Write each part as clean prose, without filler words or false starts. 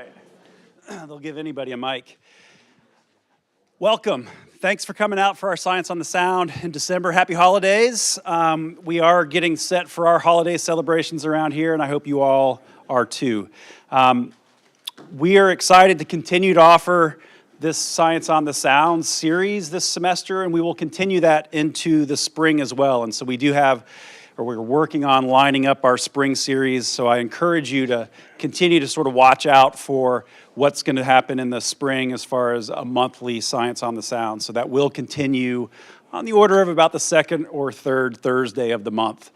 right. They'll give anybody a mic. Welcome. Thanks for coming out for our Science on the Sound in December. Happy holidays. We are getting set for our holiday celebrations around here, and I hope you all are too. We are excited to continue to offer this Science on the Sound series this semester, and we will continue that into the spring as well. And so we do have, or we're working on lining up our spring series, so I encourage you to continue to sort of watch out for what's going to happen in the spring as far as a monthly Science on the Sound. So that will continue on the order of about the second or third Thursday of the month.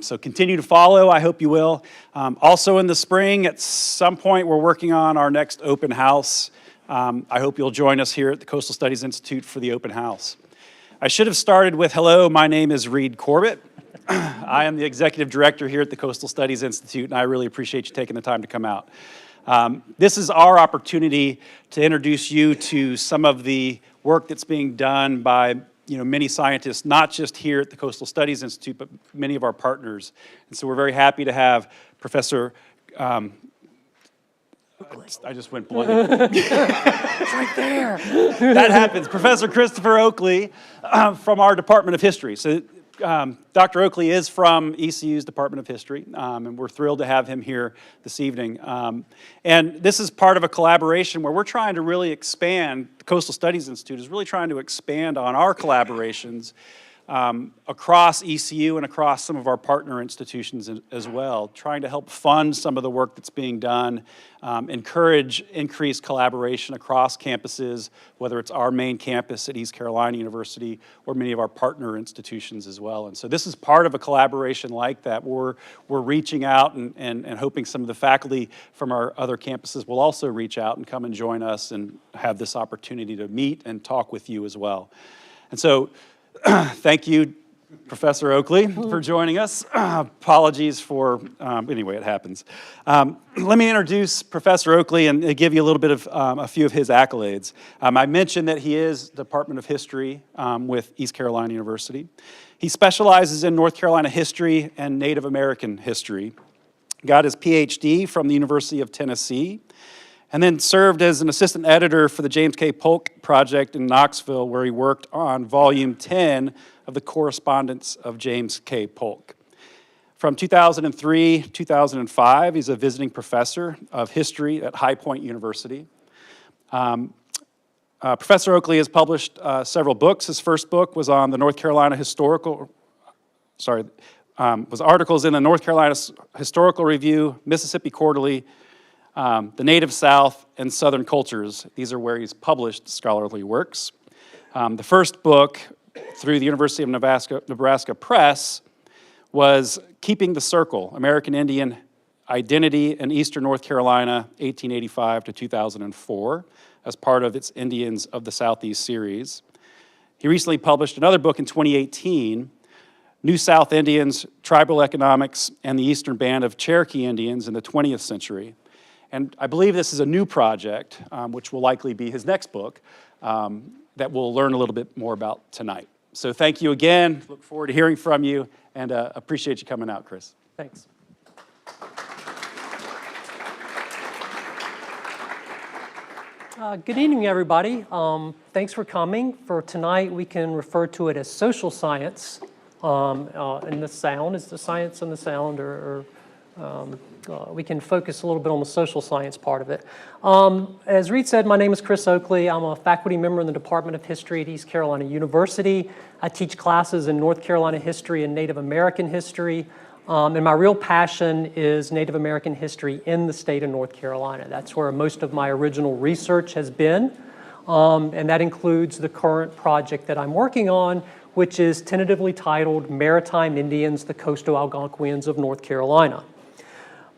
So continue to follow, I hope you will. Also in the spring, at some point, we're working on our next open house. I hope you'll join us here at the Coastal Studies Institute for the open house. I should have started with, hello, my name is Reed Corbett. I am the executive director here at the Coastal Studies Institute, and I really appreciate you taking the time to come out. This is our opportunity to introduce you to some of the work that's being done by many scientists, not just here at the Coastal Studies Institute, but many of our partners. And so we're very happy to have Professor I just went blank. It's right there. That happens. Professor Christopher Oakley from our Department of History. So Dr. Oakley is from ECU's Department of History, and we're thrilled to have him here this evening. And this is part of a collaboration where we're trying to really expand, the Coastal Studies Institute is really trying to expand on our collaborations across ECU and across some of our partner institutions as well, trying to help fund some of the work that's being done, encourage increased collaboration across campuses, whether it's our main campus at East Carolina University or many of our partner institutions as well. And so this is part of a collaboration like that. We're reaching out and hoping some of the faculty from our other campuses will also reach out and come and join us and have this opportunity to meet and talk with you as well. And so thank you, Professor Oakley, for joining us. Apologies for, anyway, it happens. Let me introduce Professor Oakley and give you a little bit of a few of his accolades. I mentioned that he is Department of History with East Carolina University. He specializes in North Carolina history and Native American history. Got his PhD from the University of Tennessee, and then served as an assistant editor for the James K. Polk Project in Knoxville, where he worked on volume 10 of the Correspondence of James K. Polk. From 2003 to 2005, he's a visiting professor of history at High Point University. Professor Oakley has published several books. His first book was on the North Carolina was articles in the North Carolina Historical Review, Mississippi Quarterly, the Native South, and Southern Cultures. These are where he's published scholarly works. The first book through the University of Nebraska Press was Keeping the Circle, American Indian Identity in Eastern North Carolina, 1885 to 2004, as part of its Indians of the Southeast series. He recently published another book in 2018, New South Indians, Tribal Economics, and the Eastern Band of Cherokee Indians in the 20th Century. And I believe this is a new project, which will likely be his next book, that we'll learn a little bit more about tonight. So thank you again. Look forward to hearing from you, and appreciate you coming out, Chris. Thanks. Good evening, everybody. Thanks for coming. For tonight, we can refer to it as social science, and the sound is the science and the sound, or we can focus a little bit on the social science part of it. As Reed said, my name is Chris Oakley. I'm a faculty member in the Department of History at East Carolina University. I teach classes in North Carolina history and Native American history. And my real passion is Native American history in the state of North Carolina. That's where most of my original research has been. And that includes the current project that I'm working on, which is tentatively titled Maritime Indians, the Coastal Algonquians of North Carolina.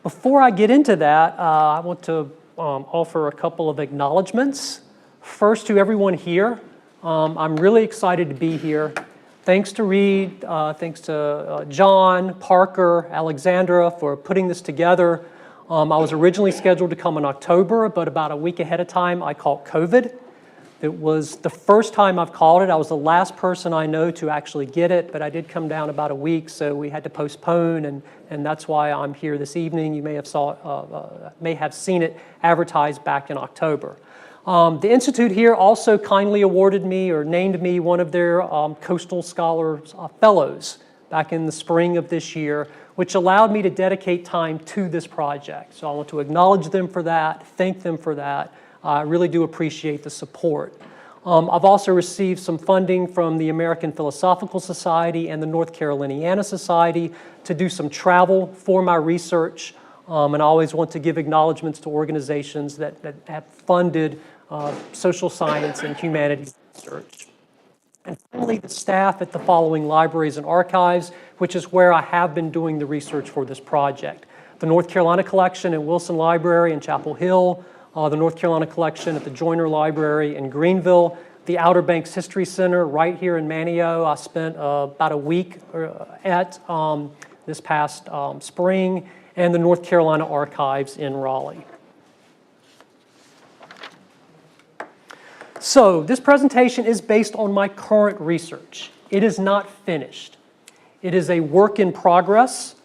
Before I get into that, I want to offer a couple of acknowledgements. First, to everyone here, I'm really excited to be here. Thanks to Reed, thanks to John, Parker, Alexandra for putting this together. I was originally scheduled to come in October, but about a week ahead of time, I caught COVID. It was the first time I've called it. I was the last person I know to actually get it, but I did come down about a week, so we had to postpone, and that's why I'm here this evening. You may have seen it advertised back in October. The Institute here also kindly awarded me or named me one of their Coastal Scholars Fellows back in the spring of this year, which allowed me to dedicate time to this project. So I want to acknowledge them for that, thank them for that. I really do appreciate the support. I've also received some funding from the American Philosophical Society and the North Caroliniana Society to do some travel for my research. And I always want to give acknowledgments to organizations that have funded social science and humanities research. And finally, the staff at the following libraries and archives, which is where I have been doing the research for this project. The North Carolina Collection at Wilson Library in Chapel Hill, the North Carolina Collection at the Joyner Library in Greenville, the Outer Banks History Center right here in Manio. I spent about a week at this past spring, and the North Carolina Archives in Raleigh. So this presentation is based on my current research. It is not finished. It is a work in progress.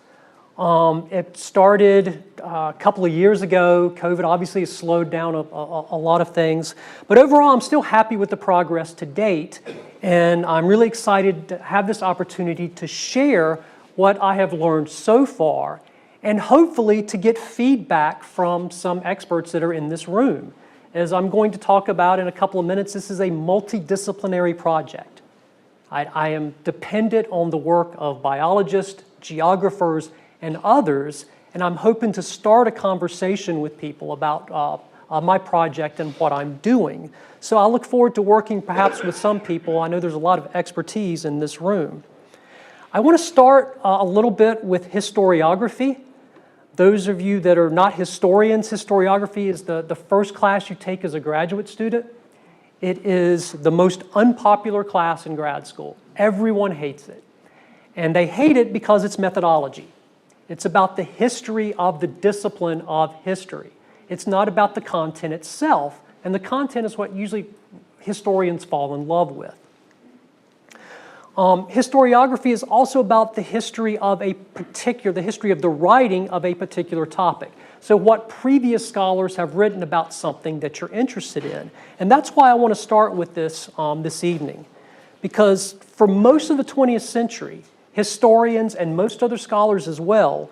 It started a couple of years ago. COVID obviously has slowed down a lot of things. But overall, I'm still happy with the progress to date. And I'm really excited to have this opportunity to share what I have learned so far and hopefully to get feedback from some experts that are in this room. As I'm going to talk about in a couple of minutes, this is a multidisciplinary project. I am dependent on the work of biologists, geographers, and others, and I'm hoping to start a conversation with people about my project and what I'm doing. So I look forward to working perhaps with some people. I know there's a lot of expertise in this room. I want to start a little bit with historiography. Those of you that are not historians, historiography is the first class you take as a graduate student. It is the most unpopular class in grad school. Everyone hates it. And they hate it because it's methodology. It's about the history of the discipline of history. It's not about the content itself, and the content is what usually historians fall in love with. Historiography is also about the history of the history of the writing of a particular topic. So what previous scholars have written about something that you're interested in. And that's why I want to start with this this evening. Because for most of the 20th century, historians and most other scholars as well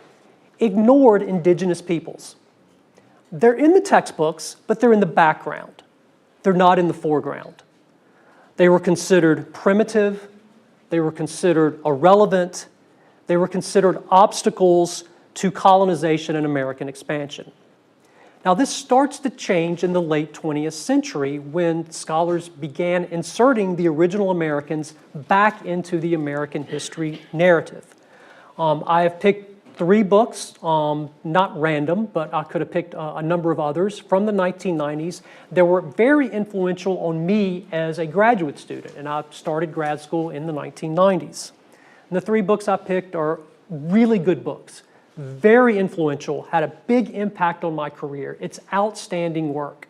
ignored indigenous peoples. They're in the textbooks, but they're in the background. They're not in the foreground. They were considered primitive. They were considered irrelevant. They were considered obstacles to colonization and American expansion. Now, this starts to change in the late 20th century when scholars began inserting the original Americans back into the American history narrative. I have picked 3 books, not random, but I could have picked a number of others from the 1990s that were very influential on me as a graduate student, and I started grad school in the 1990s. And the 3 books I picked are really good books, very influential, had a big impact on my career. It's outstanding work.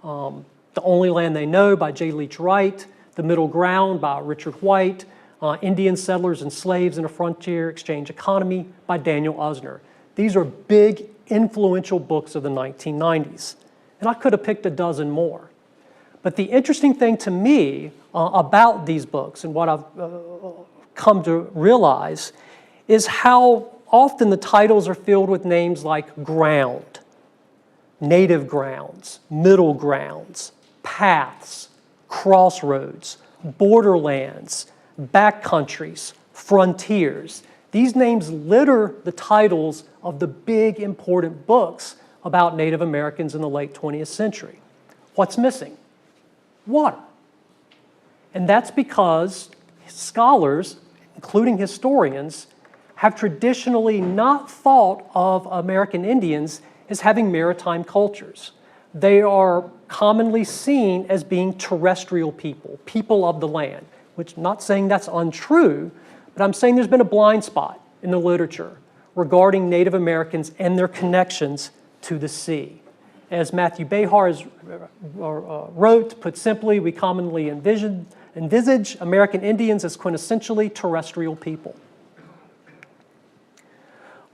The Only Land They Know by J. Leach Wright, The Middle Ground by Richard White, Indian Settlers and Slaves in a Frontier Exchange Economy by Daniel Usner. These are big, influential books of the 1990s. And I could have picked a dozen more. But the interesting thing to me about these books and what I've come to realize is how often the titles are filled with names like ground, native grounds, middle grounds, paths, crossroads, borderlands, backcountries, frontiers. These names litter the titles of the big, important books about Native Americans in the late 20th century. What's missing? Water. And that's because scholars, including historians, have traditionally not thought of American Indians as having maritime cultures. They are commonly seen as being terrestrial people, people of the land, which I'm not saying that's untrue, but I'm saying there's been a blind spot in the literature regarding Native Americans and their connections to the sea. As Matthew Behar wrote, put simply, we commonly envisage American Indians as quintessentially terrestrial people.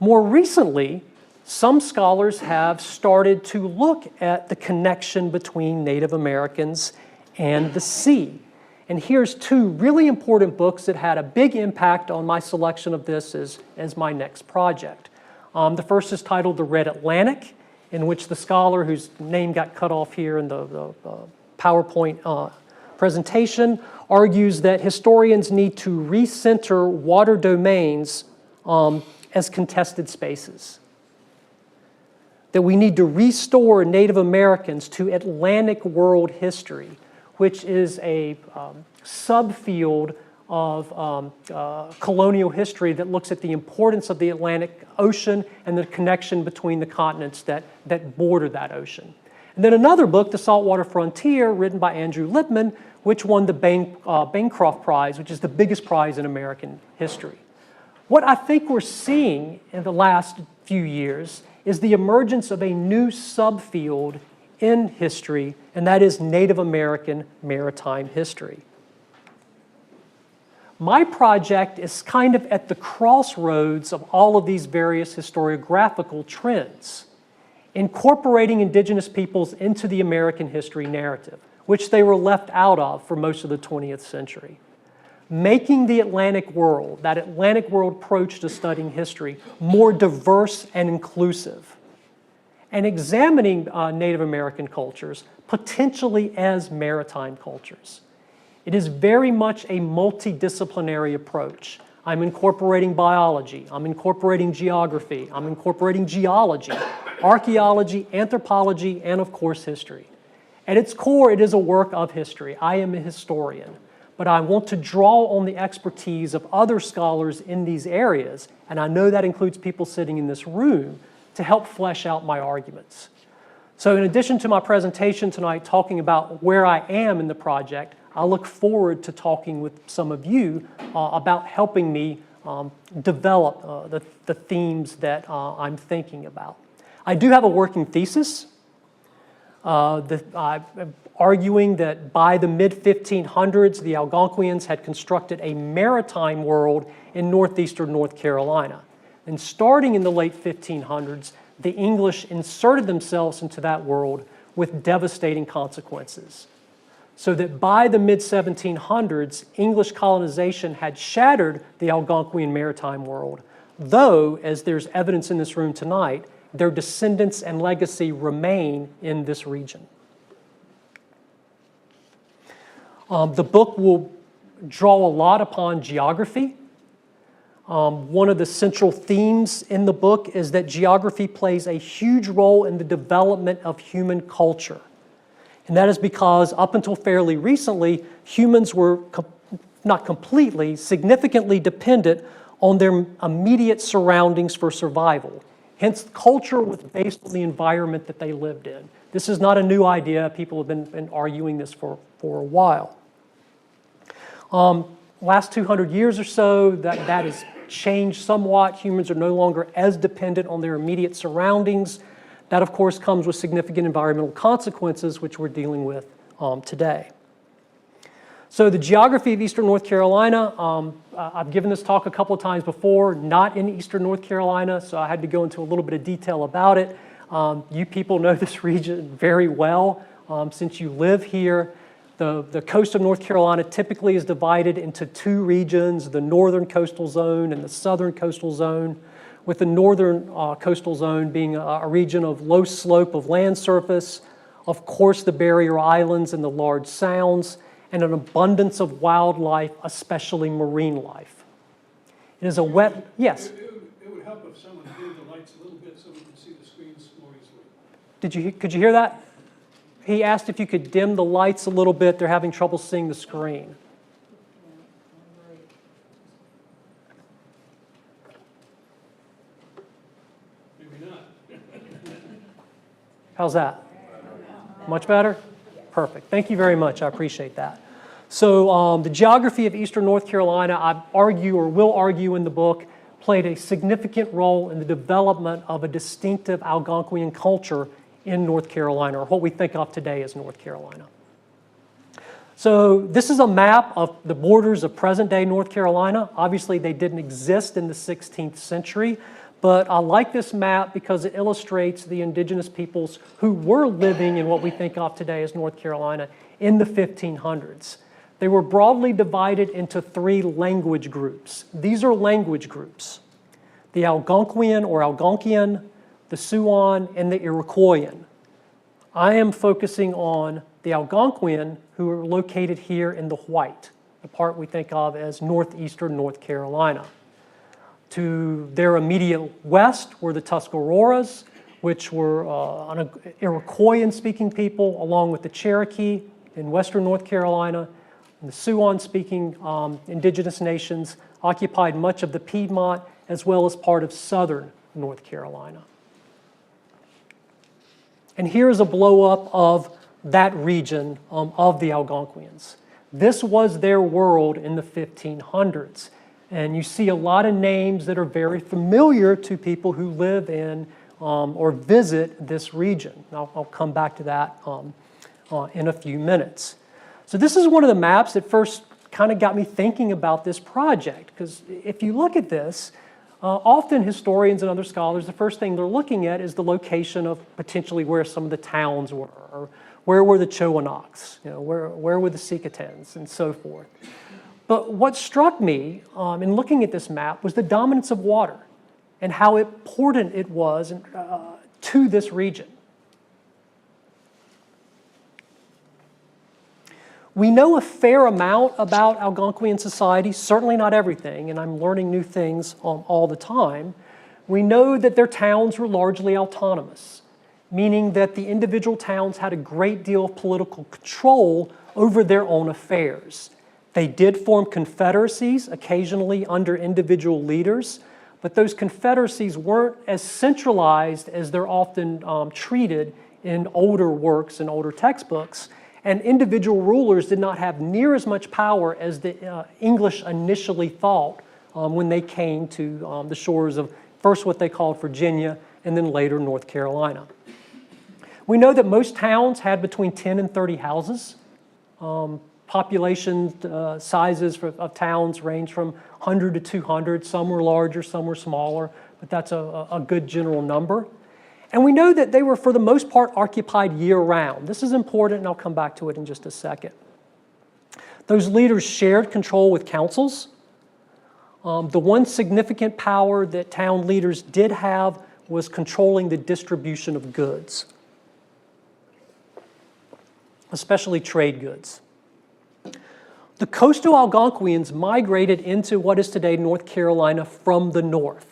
More recently, some scholars have started to look at the connection between Native Americans and the sea. And here's two really important books that had a big impact on my selection of this as my next project. The first is titled The Red Atlantic, in which the scholar, whose name got cut off here in the PowerPoint presentation, argues that historians need to recenter water domains as contested spaces. That we need to restore Native Americans to Atlantic world history, which is a subfield of colonial history that looks at the importance of the Atlantic Ocean and the connection between the continents that border that ocean. And then another book, The Saltwater Frontier, written by Andrew Lippman, which won the Bancroft Prize, which is the biggest prize in American history. What I think we're seeing in the last few years is the emergence of a new subfield in history, and that is Native American maritime history. My project is kind of at the crossroads of all of these various historiographical trends, incorporating indigenous peoples into the American history narrative, which they were left out of for most of the 20th century. Making the Atlantic world, that Atlantic world approach to studying history, more diverse and inclusive, and examining Native American cultures potentially as maritime cultures. It is very much a multidisciplinary approach. I'm incorporating biology, I'm incorporating geography, I'm incorporating geology, archaeology, anthropology, and of course history. At its core, it is a work of history. I am a historian, but I want to draw on the expertise of other scholars in these areas, and I know that includes people sitting in this room, to help flesh out my arguments. So in addition to my presentation tonight talking about where I am in the project, I look forward to talking with some of you about helping me develop the themes that I'm thinking about. I do have a working thesis. I'm arguing that by the mid-1500s, the Algonquians had constructed a maritime world in northeastern North Carolina. And starting in the late 1500s, the English inserted themselves into that world with devastating consequences. So that by the mid-1700s, English colonization had shattered the Algonquian maritime world, though, as there's evidence in this room tonight, their descendants and legacy remain in this region. The book will draw a lot upon geography. One of the central themes in the book is that geography plays a huge role in the development of human culture. And that is because up until fairly recently, humans were not completely, significantly dependent on their immediate surroundings for survival. Hence, culture was based on the environment that they lived in. This is not a new idea. People have been arguing this for a while. Last 200 years or so, that has changed somewhat. Humans are no longer as dependent on their immediate surroundings. That, of course, comes with significant environmental consequences, which we're dealing with today. So the geography of Eastern North Carolina, I've given this talk a couple of times before, not in Eastern North Carolina, so I had to go into a little bit of detail about it. You people know this region very well since you live here. The coast of North Carolina typically is divided into two regions, the northern coastal zone and the southern coastal zone, with the northern coastal zone being a region of low slope of land surface, of course the barrier islands and the large sounds, and an abundance of wildlife, especially marine life. It is a wet, yes? It would help if someone dimmed the lights a little bit so we can see the screens more easily. Could you hear that? He asked if you could dim the lights a little bit. They're having trouble seeing the screen. Maybe not. How's that? Much better? Perfect. Thank you very much. I appreciate that. So the geography of Eastern North Carolina, I argue or will argue in the book, played a significant role in the development of a distinctive Algonquian culture in North Carolina, or what we think of today as North Carolina. So this is a map of the borders of present-day North Carolina. Obviously, they didn't exist in the 16th century, but I like this map because it illustrates the indigenous peoples who were living in what we think of today as North Carolina in the 1500s. They were broadly divided into 3 language groups. These are language groups: the Algonquian or Algonquian, the Siouan, and the Iroquoian. I am focusing on the Algonquian, who are located here in the white, the part we think of as northeastern North Carolina. To their immediate west were the Tuscaroras, which were an Iroquoian-speaking people, along with the Cherokee in western North Carolina. And the Siouan-speaking indigenous nations occupied much of the Piedmont as well as part of southern North Carolina. And here's a blow-up of that region of the Algonquians. This was their world in the 1500s. And you see a lot of names that are very familiar to people who live in or visit this region. I'll come back to that in a few minutes. So this is one of the maps that first kind of got me thinking about this project, because if you look at this, often historians and other scholars, the first thing they're looking at is the location of potentially where some of the towns were, or where were the Chowanoks, where were the Secatans, and so forth. But what struck me in looking at this map was the dominance of water and how important it was to this region. We know a fair amount about Algonquian society, certainly not everything, and I'm learning new things all the time. We know that their towns were largely autonomous, meaning that the individual towns had a great deal of political control over their own affairs. They did form confederacies, occasionally under individual leaders, but those confederacies weren't as centralized as they're often treated in older works and older textbooks. And individual rulers did not have near as much power as the English initially thought when they came to the shores of first what they called Virginia and then later North Carolina. We know that most towns had between 10 and 30 houses. Population sizes of towns range from 100 to 200. Some were larger, some were smaller, but that's a good general number. And we know that they were, for the most part, occupied year-round. This is important, and I'll come back to it in just a second. Those leaders shared control with councils. The one significant power that town leaders did have was controlling the distribution of goods, especially trade goods. The coastal Algonquians migrated into what is today North Carolina from the north.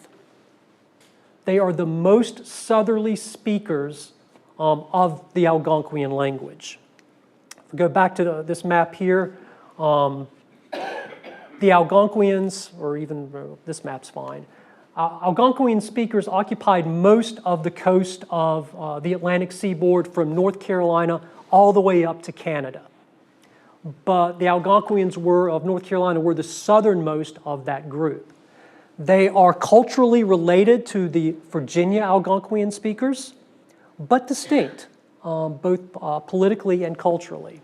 They are the most southerly speakers of the Algonquian language. If we go back to this map here, the Algonquians, or even this map's fine, Algonquian speakers occupied most of the coast of the Atlantic seaboard from North Carolina all the way up to Canada. But the Algonquians of North Carolina were the southernmost of that group. They are culturally related to the Virginia Algonquian speakers, but distinct, both politically and culturally.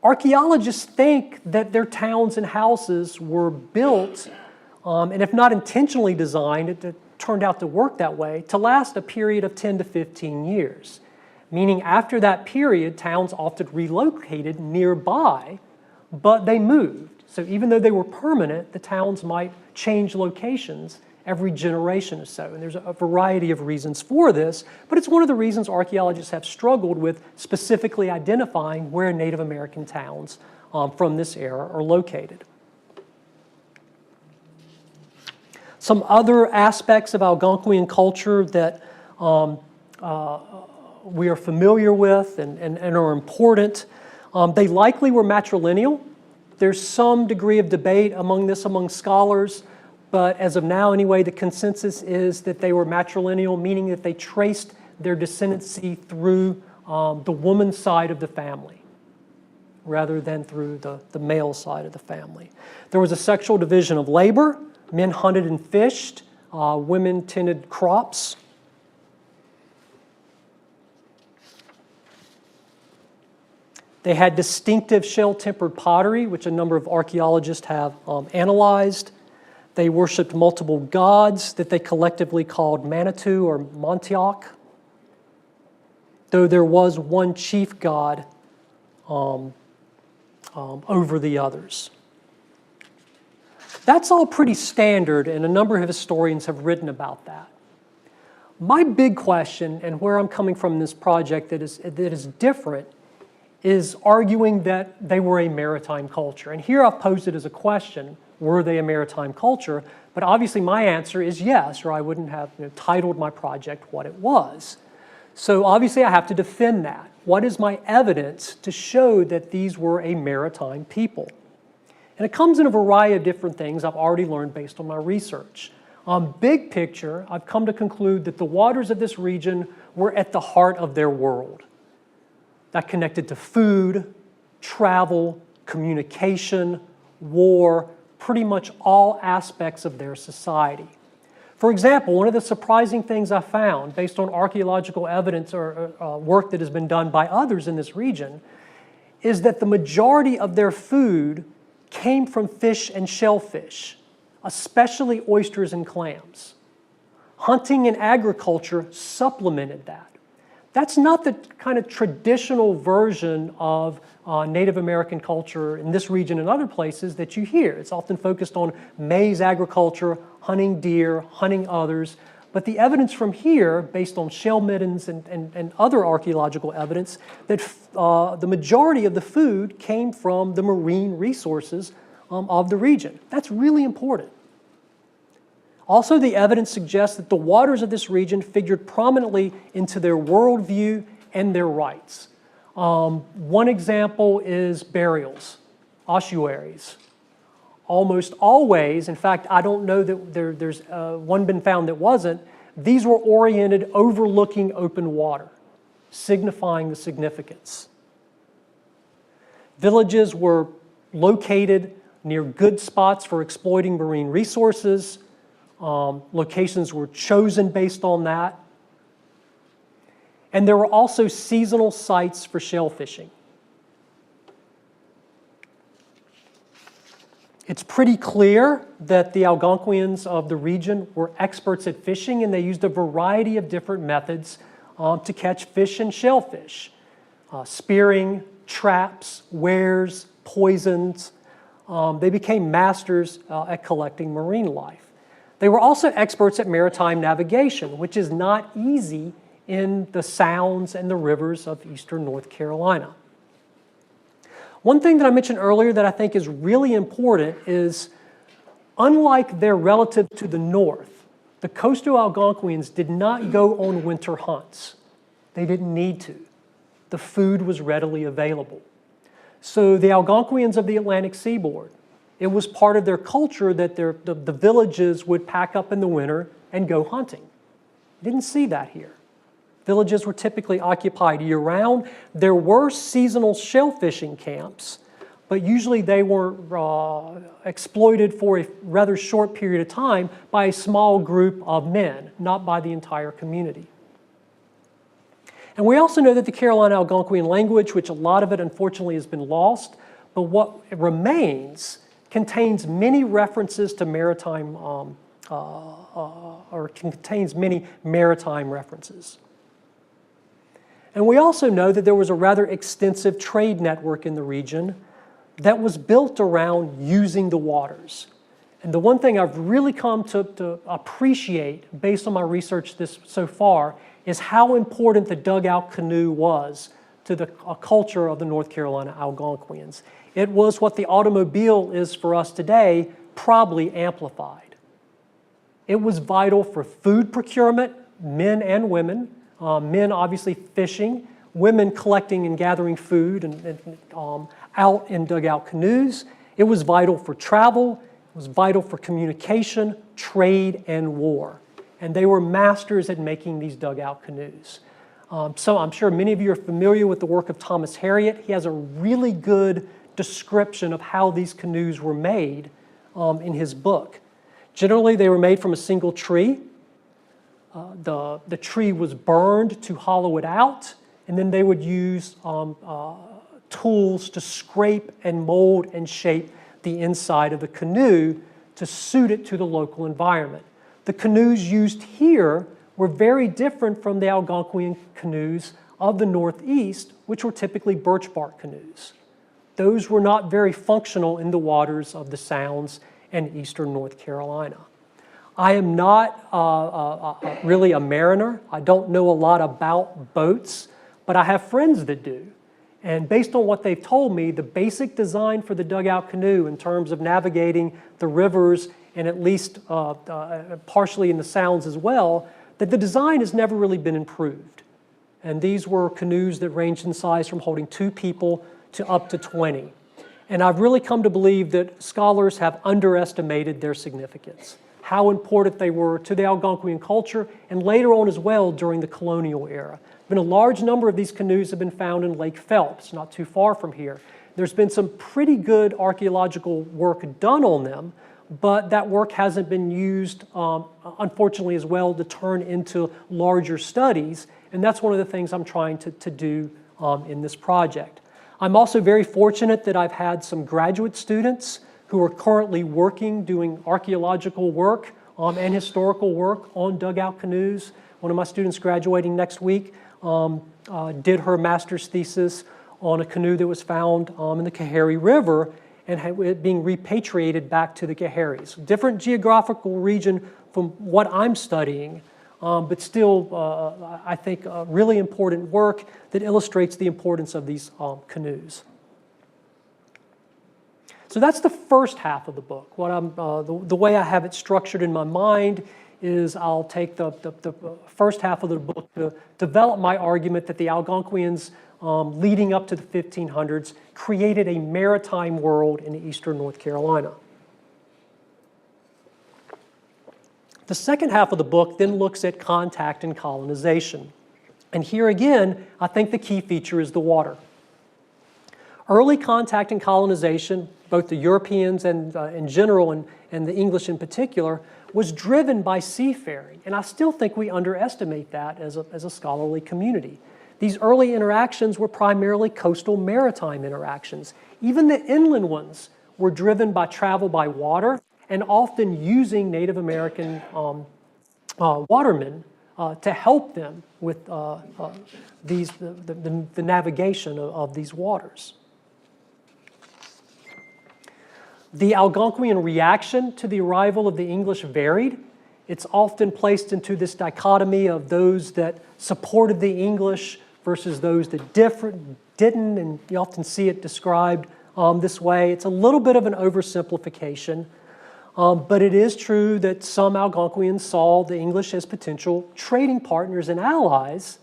Archaeologists think that their towns and houses were built, and if not intentionally designed, it turned out to work that way, to last a period of 10 to 15 years. Meaning after that period, towns often relocated nearby, but they moved. So even though they were permanent, the towns might change locations every generation or so. And there's a variety of reasons for this, but it's one of the reasons archaeologists have struggled with specifically identifying where Native American towns from this era are located. Some other aspects of Algonquian culture that we are familiar with and are important. They likely were matrilineal. There's some degree of debate among scholars, but as of now anyway, the consensus is that they were matrilineal, meaning that they traced their descendancy through the woman's side of the family rather than through the male side of the family. There was a sexual division of labor. Men hunted and fished. Women tended crops. They had distinctive shell-tempered pottery, which a number of archaeologists have analyzed. They worshipped multiple gods that they collectively called Manitou or Montioc, though there was one chief god over the others. That's all pretty standard, and a number of historians have written about that. My big question, and where I'm coming from in this project that is different, is arguing that they were a maritime culture. And here I've posed it as a question, were they a maritime culture? But obviously my answer is yes, or I wouldn't have titled my project what it was. So obviously I have to defend that. What is my evidence to show that these were a maritime people? And it comes in a variety of different things I've already learned based on my research. Big picture, I've come to conclude that the waters of this region were at the heart of their world. That connected to food, travel, communication, war, pretty much all aspects of their society. For example, one of the surprising things I found based on archaeological evidence or work that has been done by others in this region is that the majority of their food came from fish and shellfish, especially oysters and clams. Hunting and agriculture supplemented that. That's not the kind of traditional version of Native American culture in this region and other places that you hear. It's often focused on maize agriculture, hunting deer, hunting others. But the evidence from here, based on shell middens and other archaeological evidence, that the majority of the food came from the marine resources of the region. That's really important. Also, the evidence suggests that the waters of this region figured prominently into their worldview and their rites. One example is burials, ossuaries. Almost always, in fact, I don't know that there's one been found that wasn't, these were oriented overlooking open water, signifying the significance. Villages were located near good spots for exploiting marine resources. Locations were chosen based on that. And there were also seasonal sites for shell fishing. It's pretty clear that the Algonquians of the region were experts at fishing, and they used a variety of different methods to catch fish and shellfish. Spearing, traps, wares, poisons. They became masters at collecting marine life. They were also experts at maritime navigation, which is not easy in the sounds and the rivers of eastern North Carolina. One thing that I mentioned earlier that I think is really important is, unlike their relative to the north, the Coastal Algonquians did not go on winter hunts. They didn't need to. The food was readily available. So the Algonquians of the Atlantic seaboard, it was part of their culture that the villages would pack up in the winter and go hunting. Didn't see that here. Villages were typically occupied year-round. There were seasonal shell fishing camps, but usually they were exploited for a rather short period of time by a small group of men, not by the entire community. And we also know that the Carolina Algonquian language, which a lot of it unfortunately has been lost, but what remains contains many references to maritime, or contains many maritime references. And we also know that there was a rather extensive trade network in the region that was built around using the waters. And the one thing I've really come to appreciate based on my research so far is how important the dugout canoe was to the culture of the North Carolina Algonquians. It was what the automobile is for us today, probably amplified. It was vital for food procurement, men and women, men obviously fishing, women collecting and gathering food and out in dugout canoes. It was vital for travel, it was vital for communication, trade, and war. And they were masters at making these dugout canoes. So I'm sure many of you are familiar with the work of Thomas Harriot. He has a really good description of how these canoes were made in his book. Generally, they were made from a single tree. The tree was burned to hollow it out, and then they would use tools to scrape and mold and shape the inside of the canoe to suit it to the local environment. The canoes used here were very different from the Algonquian canoes of the Northeast, which were typically birch bark canoes. Those were not very functional in the waters of the Sounds and eastern North Carolina. I am not really a mariner. I don't know a lot about boats, but I have friends that do. And based on what they've told me, the basic design for the dugout canoe in terms of navigating the rivers and at least partially in the Sounds as well, that the design has never really been improved. And these were canoes that ranged in size from holding 2 people to up to 20. And I've really come to believe that scholars have underestimated their significance, how important they were to the Algonquian culture, and later on as well during the colonial era. A large number of these canoes have been found in Lake Phelps, not too far from here. There's been some pretty good archaeological work done on them, but that work hasn't been used, unfortunately as well, to turn into larger studies, and that's one of the things I'm trying to do in this project. I'm also very fortunate that I've had some graduate students who are currently working, doing archaeological work and historical work on dugout canoes. One of my students graduating next week did her master's thesis on a canoe that was found in the Coharie River and it being repatriated back to the Coharies. Different geographical region from what I'm studying, but still, I think, really important work that illustrates the importance of these canoes. So that's the first half of the book. What the way I have it structured in my mind is I'll take the first half of the book to develop my argument that the Algonquians leading up to the 1500s created a maritime world in eastern North Carolina. The second half of the book then looks at contact and colonization. And here again, I think the key feature is the water. Early contact and colonization, both the Europeans and in general and the English in particular, was driven by seafaring. And I still think we underestimate that as a scholarly community. These early interactions were primarily coastal maritime interactions. Even the inland ones were driven by travel by water and often using Native American watermen to help them with the navigation of these waters. The Algonquian reaction to the arrival of the English varied. It's often placed into this dichotomy of those that supported the English versus those that didn't, and you often see it described this way. It's a little bit of an oversimplification, but it is true that some Algonquians saw the English as potential trading partners and allies,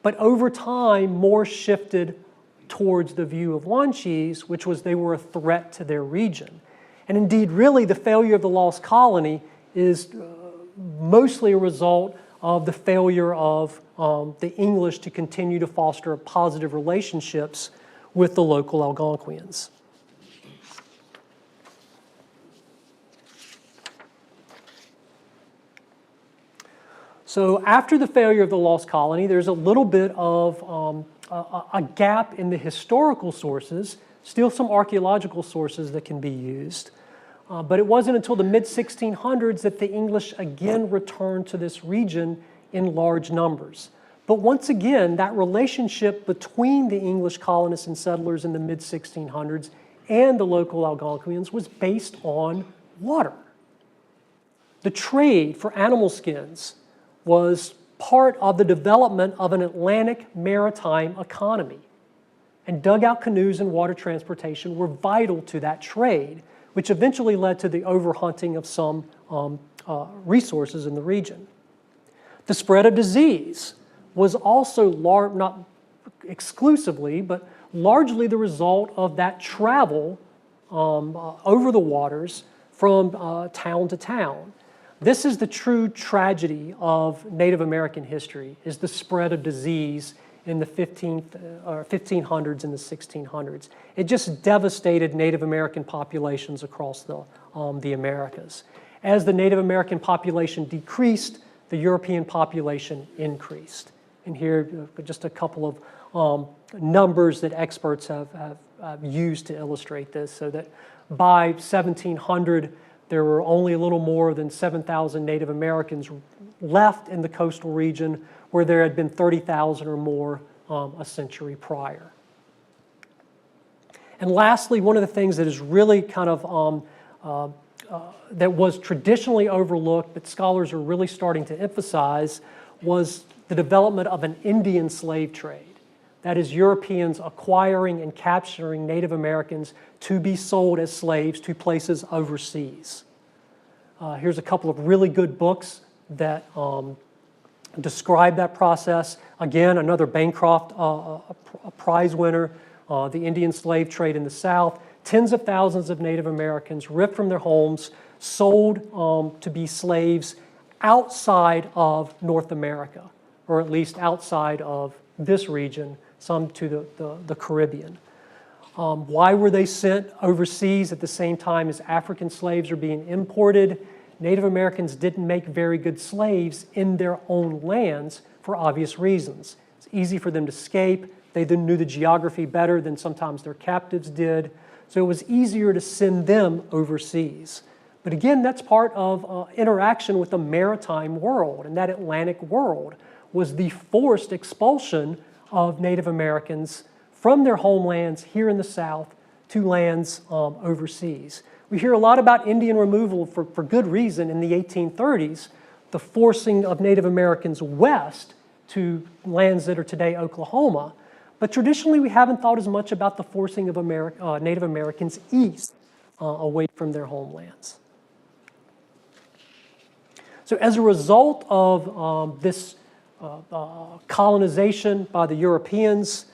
but over time more shifted towards the view of Wanchese, which was they were a threat to their region. And indeed, really, the failure of the Lost Colony is mostly a result of the failure of the English to continue to foster positive relationships with the local Algonquians. So after the failure of the Lost Colony, there's a little bit of a gap in the historical sources, still some archaeological sources that can be used. But it wasn't until the mid-1600s that the English again returned to this region in large numbers. But once again, that relationship between the English colonists and settlers in the mid-1600s and the local Algonquians was based on water. The trade for animal skins was part of the development of an Atlantic maritime economy. And dugout canoes and water transportation were vital to that trade, which eventually led to the overhunting of some resources in the region. The spread of disease was also not exclusively, but largely the result of that travel over the waters from town to town. This is the true tragedy of Native American history, is the spread of disease in the 1500s and the 1600s. It just devastated Native American populations across the Americas. As the Native American population decreased, the European population increased. And here, just a couple of numbers that experts have used to illustrate this, so that by 1700, there were only a little more than 7,000 Native Americans left in the coastal region, where there had been 30,000 or more a century prior. And lastly, one of the things that is really kind of that was traditionally overlooked, but scholars are really starting to emphasize, was the development of an Indian slave trade. That is, Europeans acquiring and capturing Native Americans to be sold as slaves to places overseas. Here's a couple of really good books that describe that process. Again, another Bancroft Prize winner, The Indian Slave Trade in the South. Tens of thousands of Native Americans ripped from their homes, sold to be slaves outside of North America, or at least outside of this region, some to the Caribbean. Why were they sent overseas at the same time as African slaves are being imported? Native Americans didn't make very good slaves in their own lands for obvious reasons. It's easy for them to escape. They then knew the geography better than sometimes their captives did. So it was easier to send them overseas. But again, that's part of interaction with the maritime world, and that Atlantic world was the forced expulsion of Native Americans from their homelands here in the South to lands overseas. We hear a lot about Indian removal for good reason in the 1830s, the forcing of Native Americans west to lands that are today Oklahoma. But traditionally, we haven't thought as much about the forcing of Native Americans east, away from their homelands. So as a result of this colonization by the Europeans,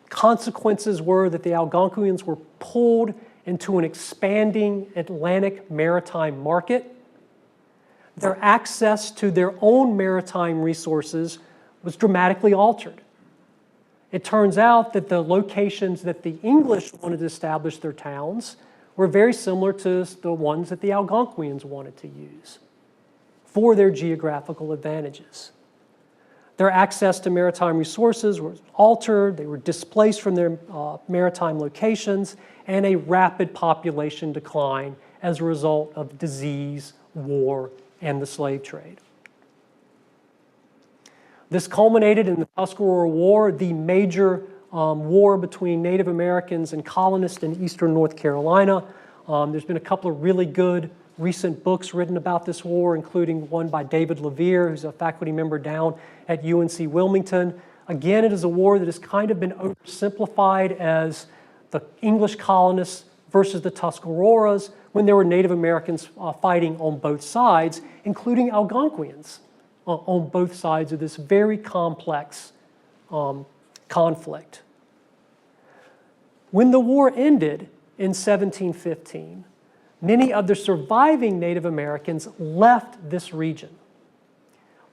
consequences were that the Algonquians were pulled into an expanding Atlantic maritime market. Their access to their own maritime resources was dramatically altered. It turns out that the locations that the English wanted to establish their towns were very similar to the ones that the Algonquians wanted to use for their geographical advantages. Their access to maritime resources was altered, they were displaced from their maritime locations, and a rapid population decline as a result of disease, war, and the slave trade. This culminated in the Tuscarora War, the major war between Native Americans and colonists in eastern North Carolina. There's been a couple of really good recent books written about this war, including one by David Levere, who's a faculty member down at UNC Wilmington. Again, it is a war that has kind of been oversimplified as the English colonists versus the Tuscaroras, when there were Native Americans fighting on both sides, including Algonquians on both sides of this very complex conflict. When the war ended in 1715, many of the surviving Native Americans left this region.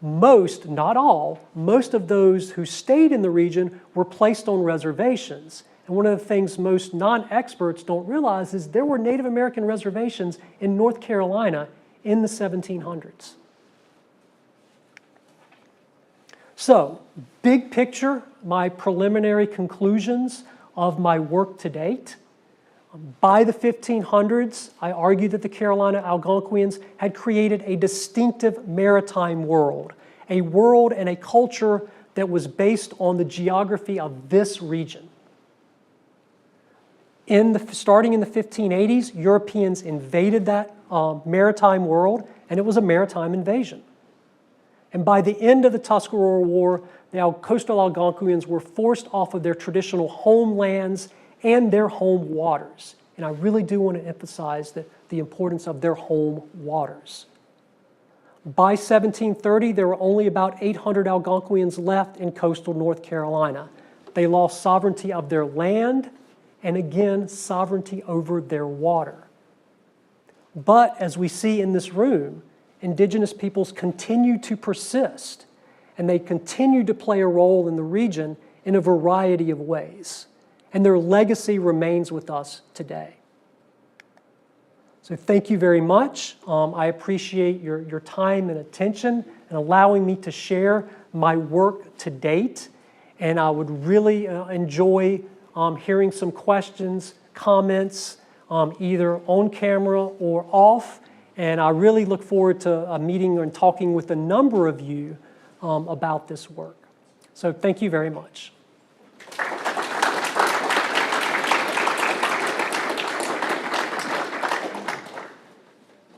Most, not all, most of those who stayed in the region were placed on reservations. And one of the things most non-experts don't realize is there were Native American reservations in North Carolina in the 1700s. So, big picture, my preliminary conclusions of my work to date. By the 1500s, I argued that the Carolina Algonquians had created a distinctive maritime world, a world and a culture that was based on the geography of this region. Starting in the 1580s, Europeans invaded that maritime world, and it was a maritime invasion. And by the end of the Tuscarora War, the coastal Algonquians were forced off of their traditional homelands and their home waters. And I really do want to emphasize the importance of their home waters. By 1730, there were only about 800 Algonquians left in coastal North Carolina. They lost sovereignty of their land and, again, sovereignty over their water. But as we see in this room, indigenous peoples continue to persist, and they continue to play a role in the region in a variety of ways. And their legacy remains with us today. So thank you very much. I appreciate your time and attention and allowing me to share my work to date. And I would really enjoy hearing some questions, comments, either on camera or off. And I really look forward to meeting and talking with a number of you about this work. So thank you very much.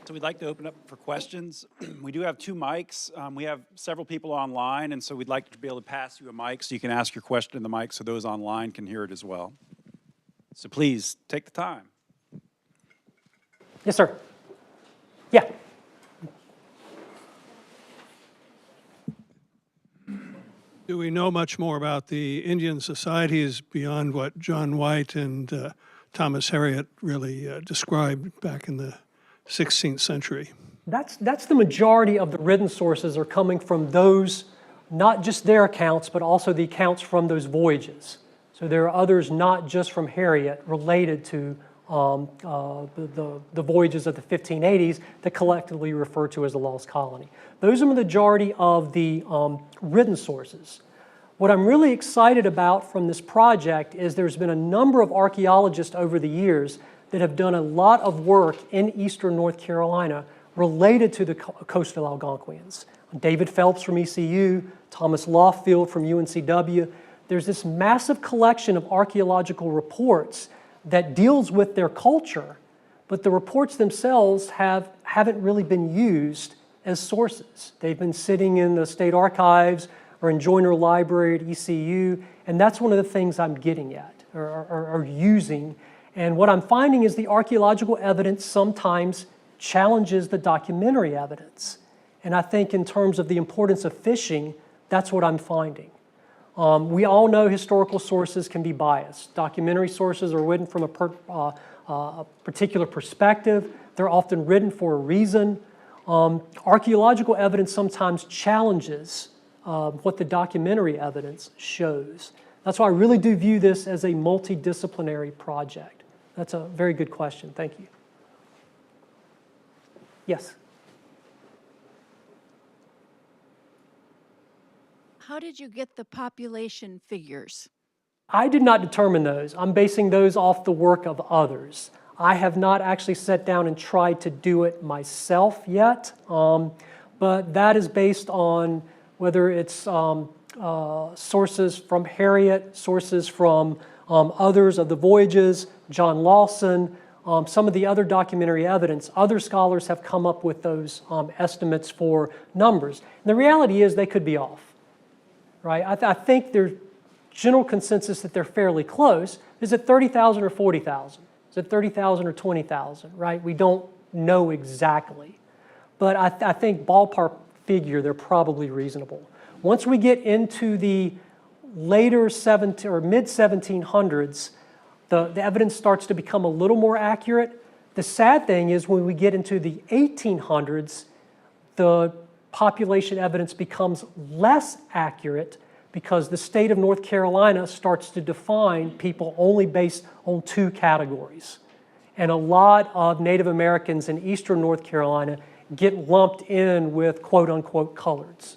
So we'd like to open up for questions. We do have 2 mics. We have several people online, and so we'd like to be able to pass you a mic so you can ask your question in the mic so those online can hear it as well. So please, take the time. Yes, sir. Yeah. Do we know much more about the Indian societies beyond what John White and Thomas Harriot really described back in the 16th century? That's the majority of the written sources are coming from those, not just their accounts, but also the accounts from those voyages. So there are others not just from Harriet related to the voyages of the 1580s that collectively refer to as the Lost Colony. Those are the majority of the written sources. What I'm really excited about from this project is there's been a number of archaeologists over the years that have done a lot of work in eastern North Carolina related to the Coastal Algonquians. David Phelps from ECU, Thomas Loffield from UNCW. There's this massive collection of archaeological reports that deals with their culture, but the reports themselves haven't really been used as sources. They've been sitting in the state archives or in Joyner Library at ECU, and that's one of the things I'm getting at, or using. And what I'm finding is the archaeological evidence sometimes challenges the documentary evidence. And I think in terms of the importance of fishing, that's what I'm finding. We all know historical sources can be biased. Documentary sources are written from a particular perspective. They're often written for a reason. Archaeological evidence sometimes challenges what the documentary evidence shows. That's why I really do view this as a multidisciplinary project. That's a very good question. Thank you. Yes? How did you get the population figures? I did not determine those. I'm basing those off the work of others. I have not actually sat down and tried to do it myself yet, but that is based on whether it's sources from Harriet, sources from others of the voyages, John Lawson, some of the other documentary evidence. Other scholars have come up with those estimates for numbers. And the reality is they could be off, right? I think there's general consensus that they're fairly close. Is it 30,000 or 40,000? Is it 30,000 or 20,000, right? We don't know exactly. But I think ballpark figure, they're probably reasonable. Once we get into the later mid-1700s, the evidence starts to become a little more accurate. The sad thing is when we get into the 1800s, the population evidence becomes less accurate because the state of North Carolina starts to define people only based on 2 categories. And a lot of Native Americans in eastern North Carolina get lumped in with quote-unquote coloreds.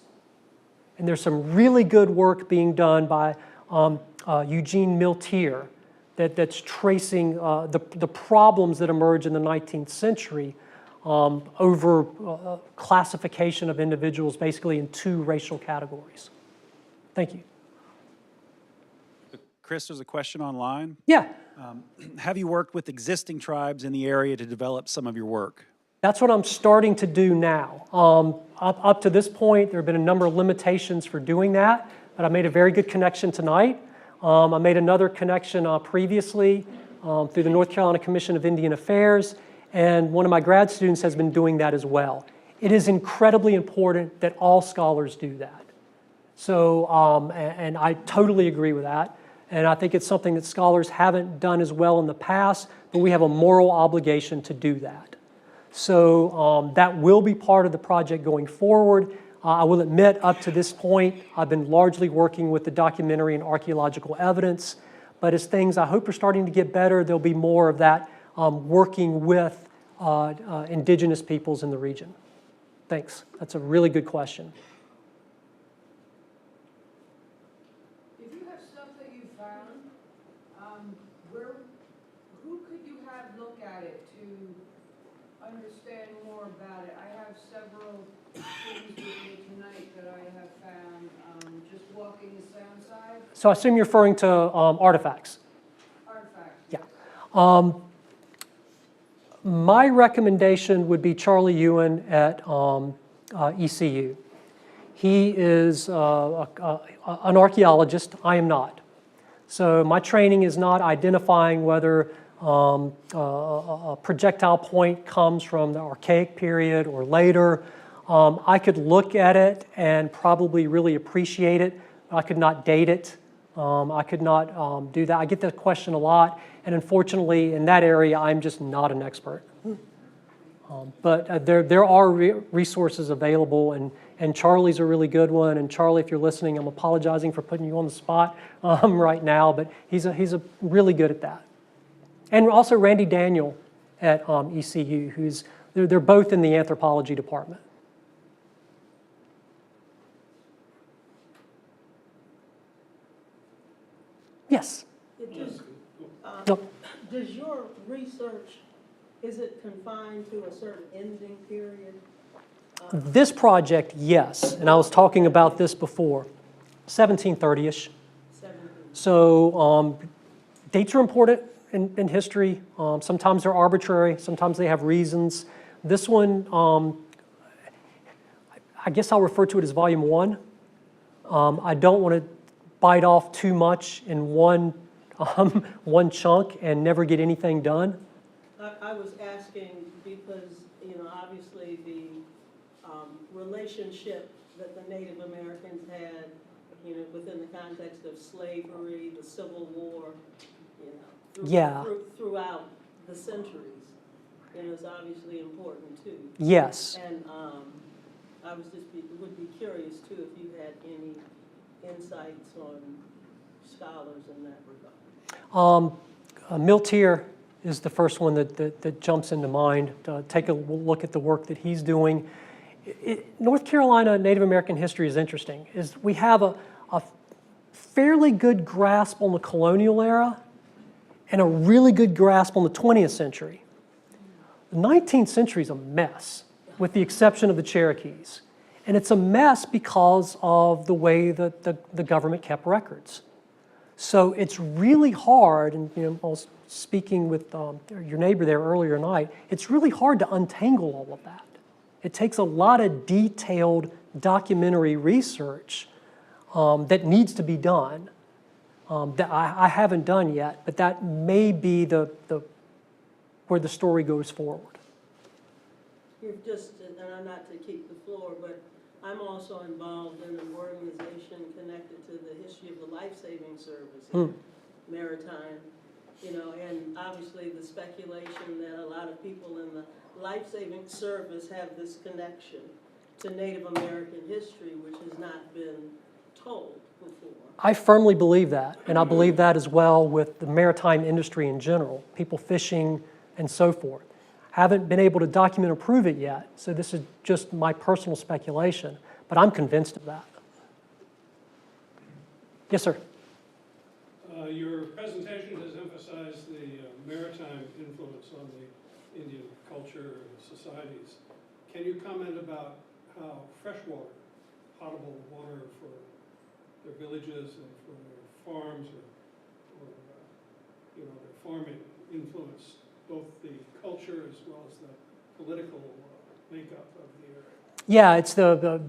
And there's some really good work being done by Eugene Miltier that's tracing the problems that emerge in the 19th century over classification of individuals basically in 2 racial categories. Thank you. Chris, there's a question online. Yeah. Have you worked with existing tribes in the area to develop some of your work? That's what I'm starting to do now. Up to this point, there have been a number of limitations for doing that, but I made a very good connection tonight. I made another connection previously through the North Carolina Commission of Indian Affairs, and one of my grad students has been doing that as well. It is incredibly important that all scholars do that. So, and I totally agree with that. And I think it's something that scholars haven't done as well in the past, but we have a moral obligation to do that. So that will be part of the project going forward. I will admit, up to this point, I've been largely working with the documentary and archaeological evidence, but as things I hope are starting to get better, there'll be more of that working with indigenous peoples in the region? Thanks. That's a really good question. If you have stuff that you found, who could you have look at it to understand more about it? I have several things with me tonight that I have found just walking the sound side. So I assume you're referring to artifacts. Artifacts. Yeah. My recommendation would be Charlie Ewan at ECU. He is an archaeologist. I am not. So my training is not identifying whether a projectile point comes from the archaic period or later. I could look at it and probably really appreciate it. I could not date it. I could not do that. I get that question a lot, and unfortunately, in that area, I'm just not an expert. But there are resources available, and Charlie's a really good one. And Charlie, if you're listening, I'm apologizing for putting you on the spot right now, but he's a really good at that. And also Randy Daniel at ECU, they're both in the anthropology department. Yes. Does your research, is it confined to a certain ending period? This project, yes, and I was talking about this before, 1730-ish. So dates are important in history. Sometimes they're arbitrary, sometimes they have reasons. This one, I guess I'll refer to it as volume 1. I don't want to bite off too much in one chunk and never get anything done. I was asking because, obviously the relationship that the Native Americans had, within the context of slavery, the Civil War, throughout the centuries, is obviously important too. Yes. And I would be curious too if you had any insights on scholars in that regard. Miltier is the first one that jumps into mind. Take a look at the work that he's doing. North Carolina Native American history is interesting. We have a fairly good grasp on the colonial era and a really good grasp on the 20th century. The 19th century is a mess, with the exception of the Cherokees. And it's a mess because of the way that the government kept records. So it's really hard, and I was speaking with your neighbor there earlier tonight, it's really hard to untangle all of that. It takes a lot of detailed documentary research that needs to be done that I haven't done yet, but that may be where the story goes forward. You've just, and I'm not to keep the floor, but I'm also involved in an organization connected to the history of the life-saving service here, Maritime, and obviously the speculation that a lot of people in the life-saving service have this connection to Native American history, which has not been told before. I firmly believe that, and I believe that as well with the maritime industry in general, people fishing and so forth. Haven't been able to document or prove it yet, so this is just my personal speculation, but I'm convinced of that. Yes, sir. Your presentation has emphasized the maritime influence on the Indian culture and societies. Can you comment about how freshwater, potable water for their villages and for their farms or their farming influenced both the culture as well as the political makeup of the area? Yeah, it's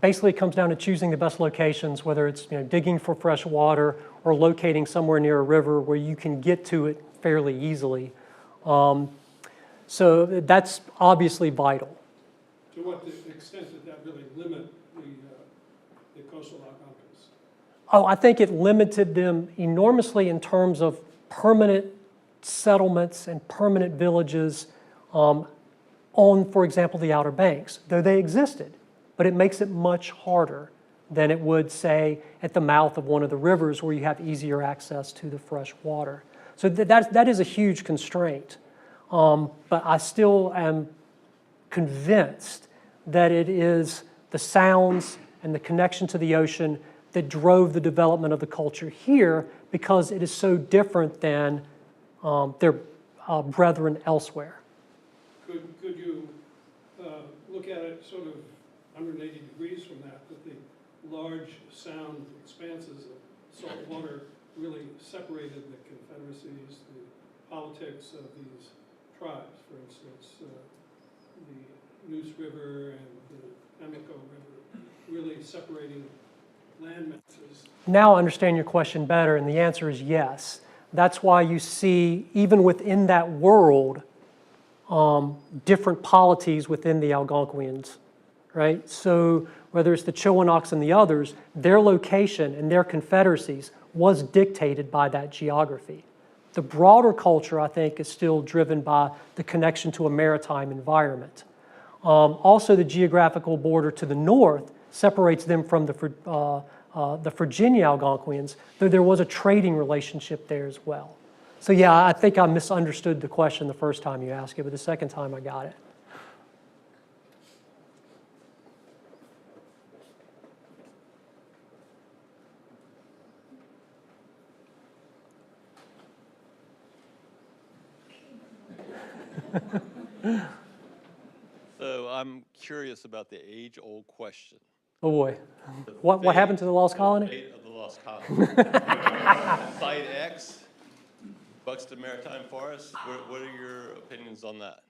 basically it comes down to choosing the best locations, whether it's digging for fresh water or locating somewhere near a river where you can get to it fairly easily. So that's obviously vital. To what extent did that really limit the coastal Algonquins? Oh, I think it limited them enormously in terms of permanent settlements and permanent villages on, for example, the Outer Banks, though they existed. But it makes it much harder than it would, say, at the mouth of one of the rivers where you have easier access to the fresh water. So that is a huge constraint. But I still am convinced that it is the sounds and the connection to the ocean that drove the development of the culture here, because it is so different than their brethren elsewhere. Could you look at it sort of 180 degrees from that the large sound expanses of salt water really separated the confederacies, the politics of these tribes? For instance, the Neuse River and the Pamlico River really separating land masses. Now I understand your question better, and the answer is yes. That's why you see, even within that world, different polities within the Algonquians, right? So whether it's the Chowanoks and the others, their location and their confederacies was dictated by that geography. The broader culture, I think, is still driven by the connection to a maritime environment. Also, the geographical border to the north separates them from the Virginia Algonquians, though there was a trading relationship there as well. So yeah, I think I misunderstood the question the first time you asked it, but the second time I got it. So I'm curious about the age-old question. Oh boy, what happened to the Lost Colony? The fate of the Lost Colony. Site X, Buxton Maritime Forest. What are your opinions on that?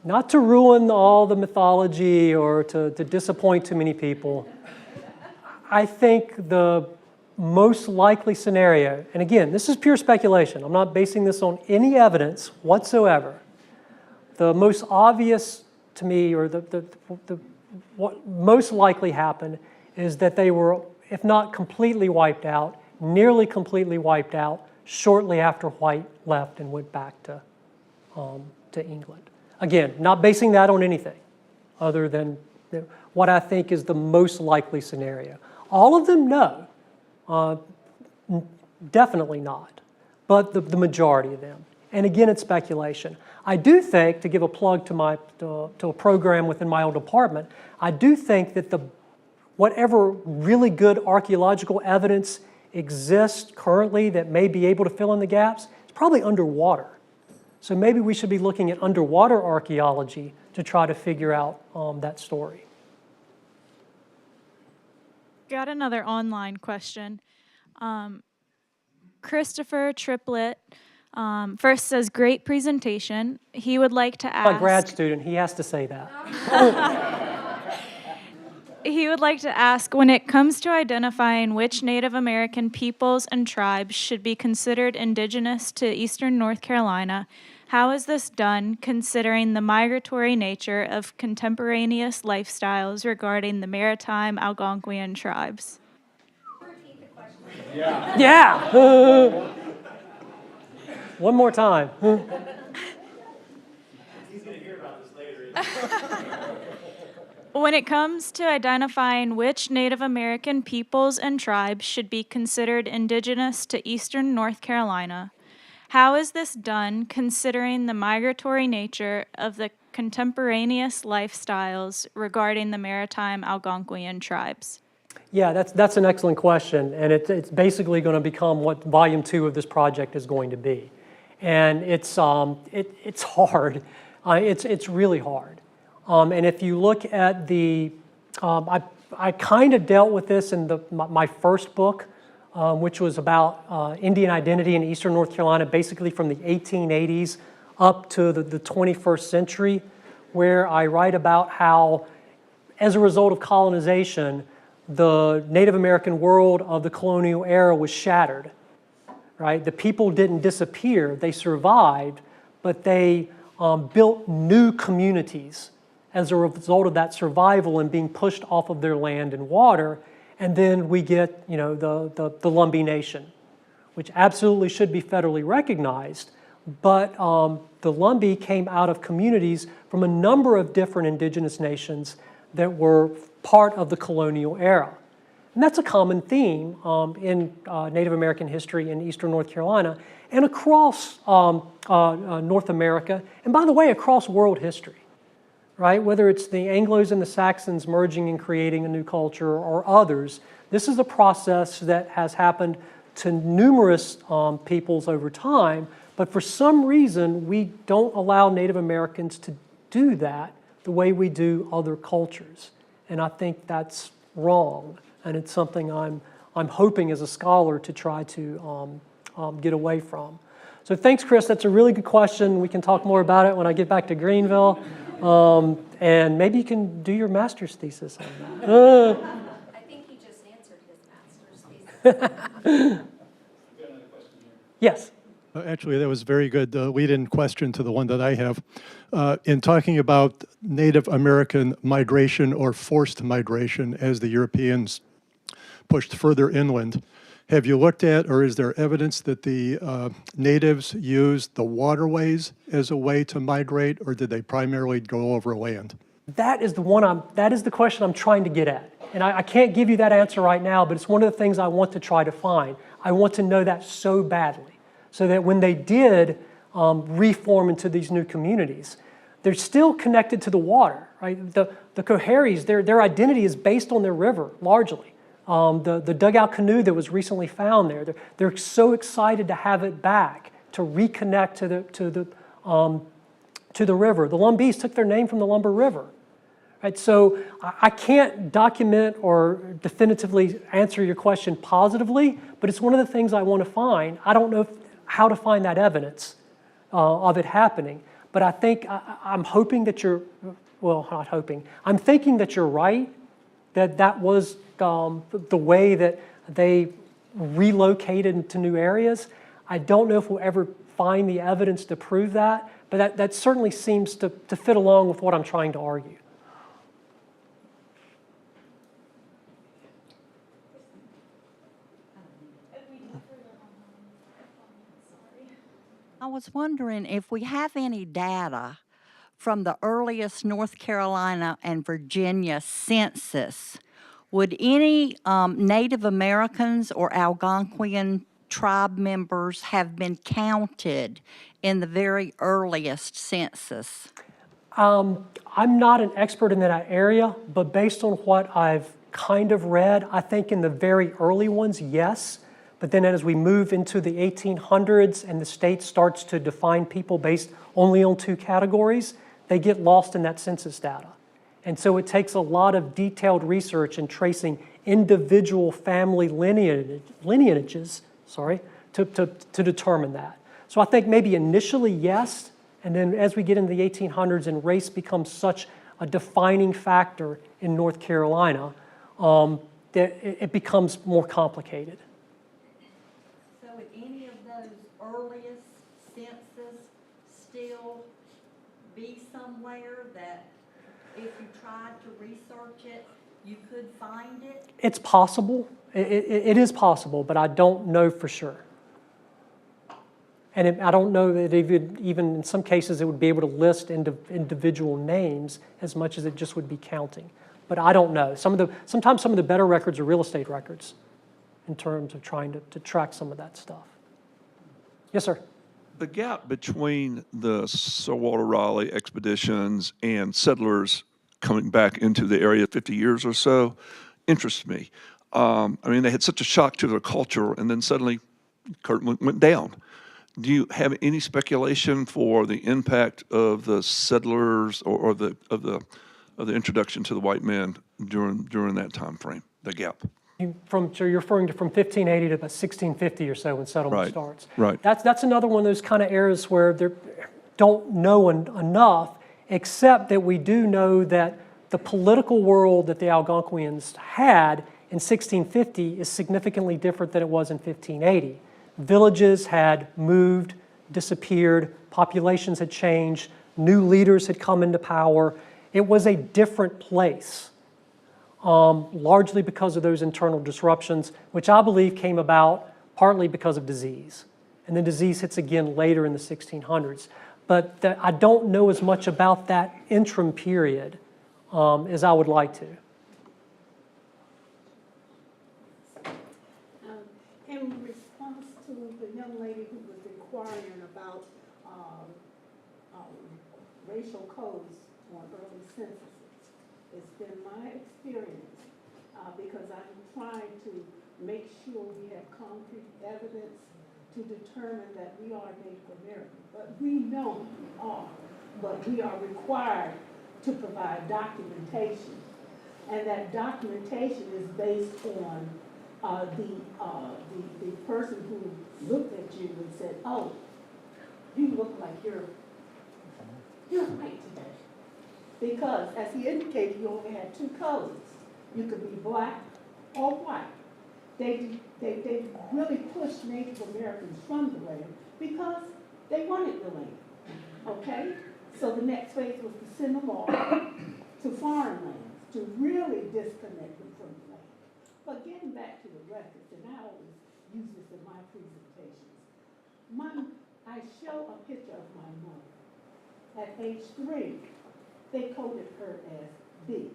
Not to ruin all the mythology or to disappoint too many people, I think the most likely scenario, and again, this is pure speculation, I'm not basing this on any evidence whatsoever. The most obvious to me, or what most likely happened, is that they were, if not completely wiped out, nearly completely wiped out shortly after White left and went back to England. Again, not basing that on anything other than what I think is the most likely scenario. All of them, no. Definitely not, but the majority of them. And again, it's speculation. I do think, to give a plug to a program within my own department, I do think that whatever really good archaeological evidence exists currently that may be able to fill in the gaps, it's probably underwater. So maybe we should be looking at underwater archaeology to try to figure out that story. Got another online question. Christopher Triplett first says, great presentation. He would like to ask... A grad student, he has to say that. He would like to ask, when it comes to identifying which Native American peoples and tribes should be considered indigenous to eastern North Carolina, how is this done considering the migratory nature of contemporaneous lifestyles regarding the Maritime Algonquian tribes? Yeah. One more time. He's going to hear about this later. When it comes to identifying which Native American peoples and tribes should be considered indigenous to eastern North Carolina, how is this done considering the migratory nature of the contemporaneous lifestyles regarding the Maritime Algonquian tribes? Yeah, that's an excellent question, and it's basically going to become what Volume 2 of this project is going to be. And it's hard. It's really hard. And if you look at I kind of dealt with this in my first book, which was about Indian identity in eastern North Carolina, basically from the 1880s up to the 21st century, where I write about how, as a result of colonization, the Native American world of the colonial era was shattered, right? The people didn't disappear, they survived, but they built new communities as a result of that survival and being pushed off of their land and water. And then we get, the Lumbee Nation, which absolutely should be federally recognized, but the Lumbee came out of communities from a number of different indigenous nations that were part of the colonial era. And that's a common theme in Native American history in eastern North Carolina and across North America, and by the way, across world history, right? Whether it's the Anglos and the Saxons merging and creating a new culture or others, this is a process that has happened to numerous peoples over time, but for some reason, we don't allow Native Americans to do that the way we do other cultures. And I think that's wrong. And it's something I'm hoping as a scholar to try to get away from. So thanks, Chris. That's a really good question. We can talk more about it when I get back to Greenville. And maybe you can do your master's thesis on that. I think he just answered his master's thesis. Yes. Actually, that was a very good lead-in question to the one that I have. In talking about Native American migration or forced migration as the Europeans pushed further inland, have you looked at, or is there evidence that the natives used the waterways as a way to migrate, or did they primarily go over land? That is the question I'm trying to get at. And I can't give you that answer right now, but it's one of the things I want to try to find. I want to know that so badly, so that when they did reform into these new communities, they're still connected to the water, right? The Coharies, their identity is based on their river, largely. The Dugout canoe that was recently found there, they're so excited to have it back, to reconnect to the river. The Lumbees took their name from the Lumber River. Right? So I can't document or definitively answer your question positively, but it's one of the things I want to find. I don't know how to find that evidence of it happening, but I think I'm hoping that you're, well, not hoping, I'm thinking that you're right, that was the way that they relocated into new areas. I don't know if we'll ever find the evidence to prove that, but that certainly seems to fit along with what I'm trying to argue. I was wondering if we have any data from the earliest North Carolina and Virginia census. Would any Native Americans or Algonquian tribe members have been counted in the very earliest census? I'm not an expert in that area, but based on what I've kind of read, I think in the very early ones, yes. But then as we move into the 1800s and the state starts to define people based only on two categories, they get lost in that census data. And so it takes a lot of detailed research and tracing individual family lineages, to determine that. So I think maybe initially, yes, and then as we get into the 1800s and race becomes such a defining factor in North Carolina, that it becomes more complicated. So would any of those earliest census still be somewhere that if you tried to research it, you could find it? It's possible. It is possible, but I don't know for sure. And I don't know that even in some cases it would be able to list individual names as much as it just would be counting. But I don't know. Sometimes some of the better records are real estate records in terms of trying to track some of that stuff. Yes, sir. The gap between the Saltwater Raleigh expeditions and settlers coming back into the area 50 years or so interests me. I mean, they had such a shock to their culture, and then suddenly curtain went down. Do you have any speculation for the impact of the settlers or the introduction to the white men during that time frame, the gap? So you're referring to from 1580 to about 1650 or so when settlement starts. Right. That's another one of those kind of eras where they don't know enough, except that we do know that the political world that the Algonquians had in 1650 is significantly different than it was in 1580. Villages had moved, disappeared, populations had changed, new leaders had come into power. It was a different place. Largely because of those internal disruptions, which I believe came about partly because of disease. And the disease hits again later in the 1600s. But I don't know as much about that interim period as I would like to. who was inquiring about racial codes on early censuses. It's been my experience, because I'm trying to make sure we have concrete evidence to determine that we are Native American. But we know we are, but we are required to provide documentation. And that documentation is based on the person who looked at you and said, oh, you look like you're white today. Because, as he indicated, you only had two colors. You could be black or white. They really pushed Native Americans from the land because they wanted the land, okay? So the next phase was to send them off to foreign lands, to really disconnect them from the land. But getting back to the records, and I always use this in my presentations, I show a picture of my mother. At age 3, they coded her as B,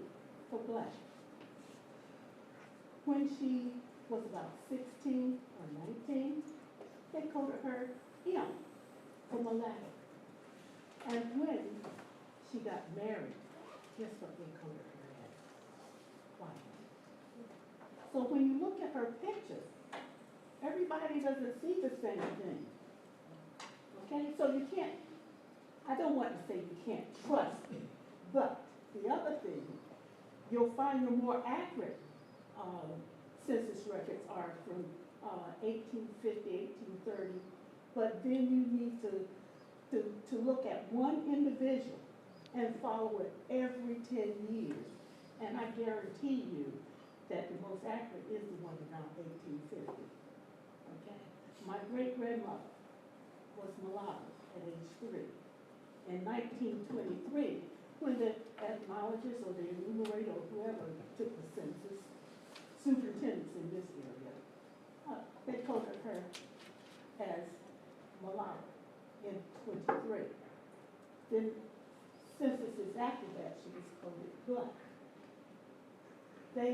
for black. When she was about 16 or 19, they coded her M, for mulatto. And when she got married, guess what they coded her as? White. So when you look at her pictures, everybody doesn't see the same thing. Okay, so you can't, I don't want to say you can't trust me, but the other thing, you'll find your more accurate census records are from 1850, 1830, but then you need to look at one individual and follow it every 10 years. And I guarantee you that the most accurate is the one around 1850. Okay? My great-grandmother was mulatto at age 3. In 1923, when the ethnologist or the enumerator or whoever took the census, superintendents in this area, they coded her as mulatto in 23. Then censuses after that, she was coded black. They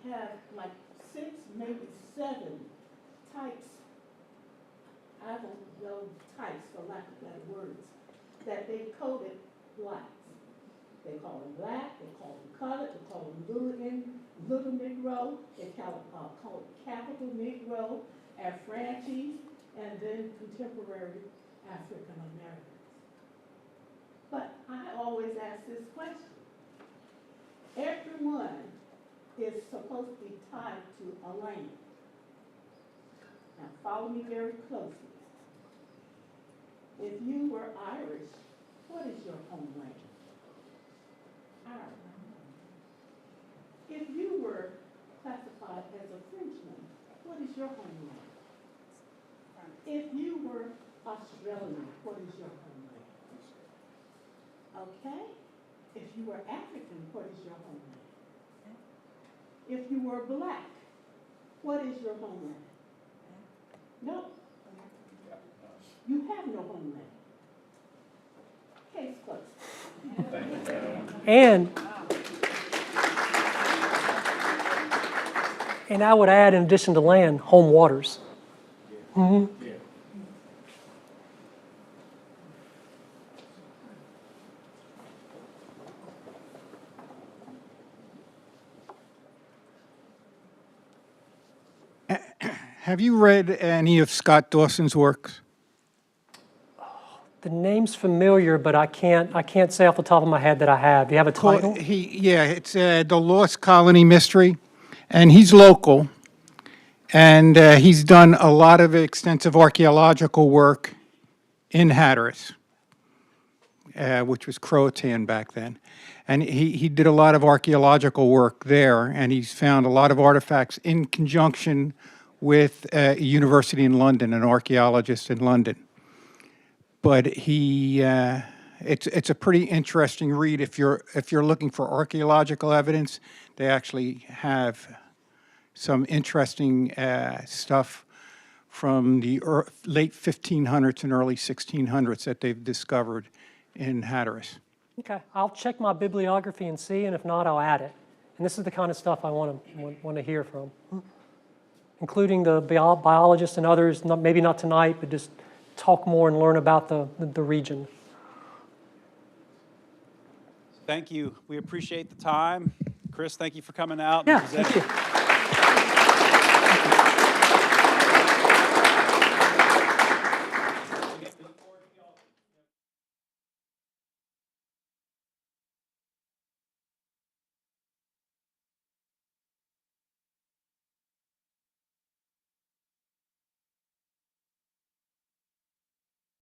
have like 6, maybe 7 types, I don't know types for lack of better words, that they coded blacks. They call them black, they call them colored, they call them little Negro, they call it capital Negro, Afranches, and then contemporary African Americans. But I always ask this question. Everyone is supposed to be tied to a land. Now follow me very closely. If you were Irish, what is your homeland? Ireland. If you were classified as a Frenchman, what is your homeland? If you were Australian, what is your homeland? Okay? If you were African, what is your homeland? If you were black, what is your homeland? No. You have no homeland. Case closed. And I would add, in addition to land, home waters. Mm-hmm. Have you read any of Scott Dawson's works? The name's familiar, but I can't say off the top of my head that I have. Do you have a title? It's The Lost Colony Mystery, and he's local, and he's done a lot of extensive archaeological work in Hatteras, which was Croatan back then. And he did a lot of archaeological work there, and he's found a lot of artifacts in conjunction with a university in London, an archaeologist in London. But it's a pretty interesting read if you're looking for archaeological evidence. They actually have some interesting stuff from the late 1500s and early 1600s that they've discovered in Hatteras. Okay, I'll check my bibliography and see, and if not, I'll add it. And this is the kind of stuff I want to hear from, including the biologists and others. Maybe not tonight, but just talk more and learn about the region. Thank you. We appreciate the time. Chris, thank you for coming out and Yeah, presenting. thank you.